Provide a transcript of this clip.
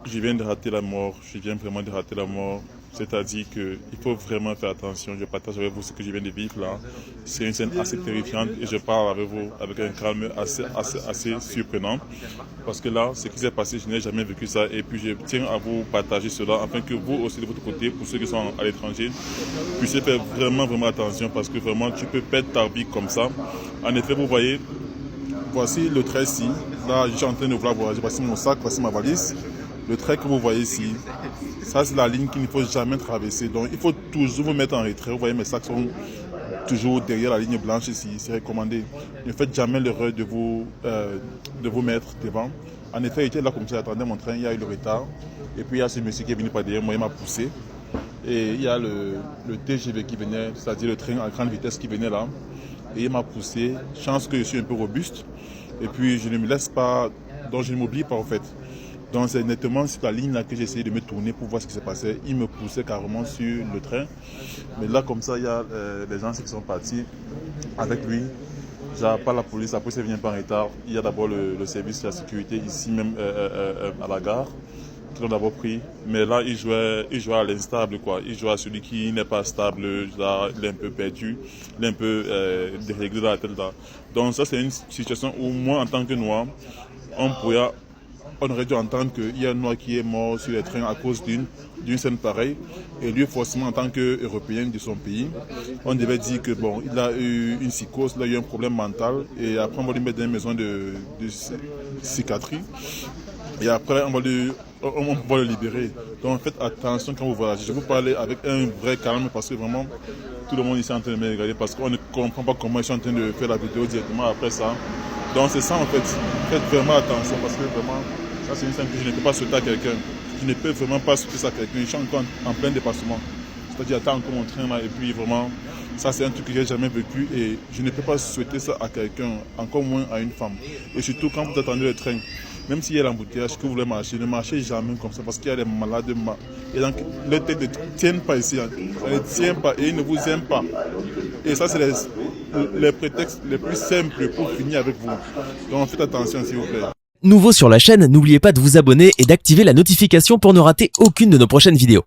je viens de rater la mort, je viens vraiment de rater la mort. C'est-à-dire qu'il faut vraiment faire attention. Je partage avec vous ce que je viens de vivre là. C'est une scène assez terrifiante et je parle avec vous avec un calme assez surprenant. Parce que là, ce qui s'est passé, je n'ai jamais vécu ça. Et puis je tiens à vous partager cela afin que vous aussi de votre côté, pour ceux qui sont à l'étranger, puissiez faire vraiment attention parce que vraiment tu peux perdre ta vie comme ça. En effet, vous voyez, voici le trait ici. Là, je suis en train de vouloir voyager. Voici mon sac, voici ma valise. Le trait que vous voyez ici, ça c'est la ligne qu'il ne faut jamais traverser. Donc il faut toujours vous mettre en retrait. Vous voyez, mes sacs sont toujours derrière la ligne blanche ici. C'est recommandé. Ne faites jamais l'erreur de vous mettre devant. En effet, j'étais là comme ça, j'attendais mon train, il y a eu le retard. Et puis il y a ce monsieur qui est venu par derrière moi, il m'a poussé. Et il y a le TGV qui venait, c'est-à-dire le train à grande vitesse qui venait là. Et il m'a poussé. Chance que je suis un peu robuste. Et puis je ne me laisse pas, donc je ne m'oublie pas en fait. Donc c'est nettement sur la ligne là que j'ai essayé de me tourner pour voir ce qui se passait. Il me poussait carrément sur le train. Mais là comme ça, il y a les gens qui sont partis avec lui. Genre pas la police ne vient pas en retard. Il y a d'abord le service de la sécurité ici même à la gare qui l'ont d'abord pris. Mais là il jouait à l'instable quoi. Il jouait à celui qui n'est pas stable, là, il est un peu perdu, il est un peu déréglé dans la tête là. Donc ça c'est une situation où moi en tant que noir, on aurait dû entendre qu'il y a un noir qui est mort sur les trains à cause d'une scène pareille. Et lui, forcément, en tant qu'Européen de son pays, on devait dire que bon, il a eu une psychose, il a eu un problème mental. Et après, on va lui mettre dans une maison de psychiatrie. Et après, on va le libérer. Donc faites attention quand vous voyagez. Je vais vous parler avec un vrai calme parce que vraiment, tout le monde ici est en train de me regarder parce qu'on ne comprend pas comment ils sont en train de faire la vidéo directement après ça. Donc c'est ça en fait. Faites vraiment attention parce que vraiment, ça c'est une scène que je ne peux pas souhaiter à quelqu'un. Je ne peux vraiment pas souhaiter ça à quelqu'un. Je suis encore en plein dépassement. C'est-à-dire, j'attends encore mon train là et puis vraiment, ça c'est un truc que j'ai jamais vécu et je ne peux pas souhaiter ça à quelqu'un, encore moins à une femme. Et surtout quand vous attendez le train, même s'il y a l'embouteillage, que vous voulez marcher, ne marchez jamais comme ça parce qu'il y a des malades. Et donc, les têtes ne tiennent pas ici. Elles ne tiennent pas et ils ne vous aiment pas. Et ça, c'est les prétextes les plus simples pour finir avec vous. Donc, faites attention, s'il vous plaît. Nouveau sur la chaîne, n'oubliez pas de vous abonner et d'activer la notification pour ne rater aucune de nos prochaines vidéos.